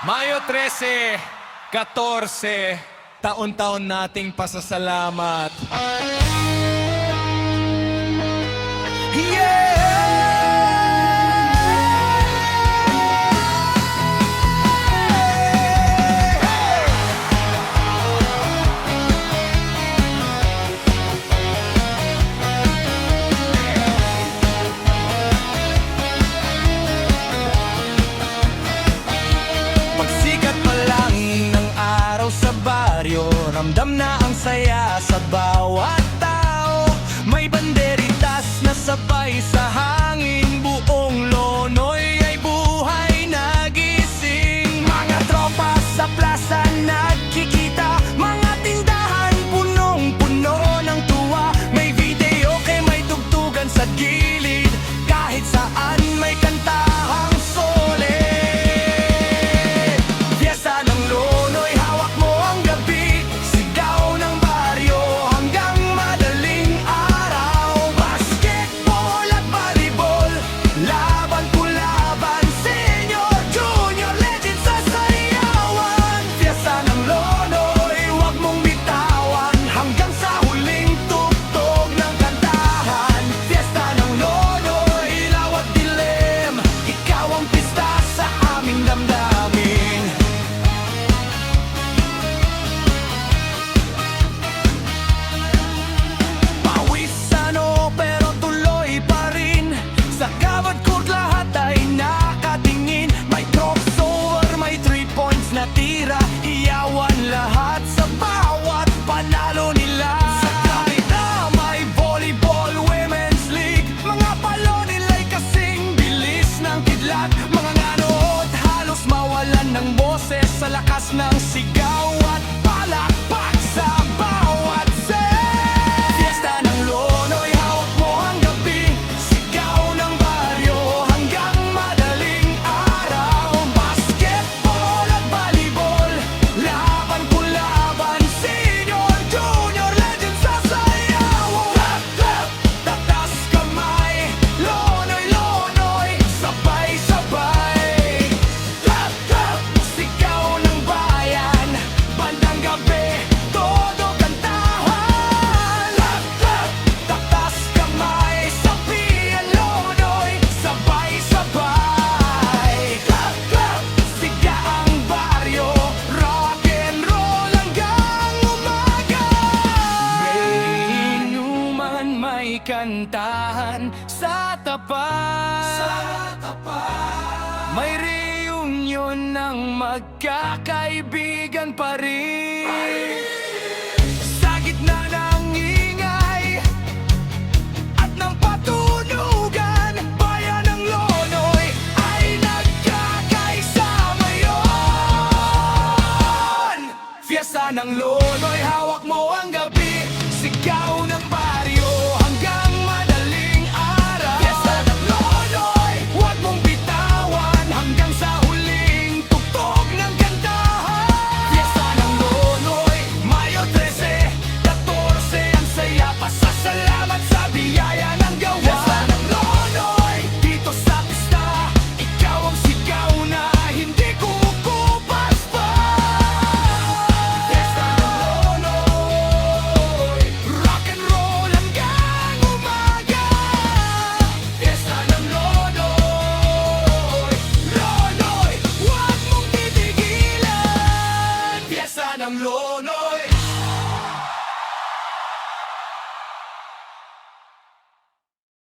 Mayo 13, 14, taon-taon nating pasasalamat. Pagsikat pa lang ng araw sa baryo, ramdam na ang saya sa bawat tao. May banderitas na sabay sa hangin, buong Lonoy ay buhay nagising. Mga tropa sa plaza nagkikita, mga tindahan punong-puno ng tuwa. May video kay may tugtugan sa gilid, kahit saan may kantahang tira, iyawan lahat sa bawat panalo nila. Sa kabila may volleyball, women's league, mga palo nila'y kasing bilis ng kidlat. Mga nganood halos mawalan ng boses sa lakas ng sigaw at palakpak sa bawat set. Fiesta ng Lonoy, hawak mo ang gabi, sigaw ng baryo hanggang madaling araw. Basketball at volleyball, laban ko laban, senior, junior, legend sa sayaw. Clap, clap, tatas kamay, Lonoy, Lonoy, sabay-sabay. Clap, clap, sigaw ng bayan, bandang gabi, todo kantahan. Clap, clap, tatas kamay, sabihan Lonoy, sabay-sabay. Clap, clap, siga ang baryo, rock and roll hanggang umaga. May inuman, may kantahan sa tapat. May reunion ng magkakaibigan pa rin. Sa gitna ng ingay at ng patunugan, bayan ng Lonoy ay nagkakaisa ngayon. Fiesta ng Lonoy, hawak mo ang gabi, sigaw ng baryo hanggang madaling araw. Fiesta ng Lonoy, huwag mong bitawan hanggang sa huling tugtog ng kantahan. Fiesta ng Lonoy, Mayo 13, 14, ang saya, pasasalamat sa biyaya ng gawa. Fiesta ng Lonoy, dito sa pista, ikaw ang sigaw na hindi kukupas pa. Fiesta ng Lonoy, rock and roll hanggang umaga. Fiesta ng Lonoy, Lonoy, huwag mong titigilan. Fiesta ng Lonoy.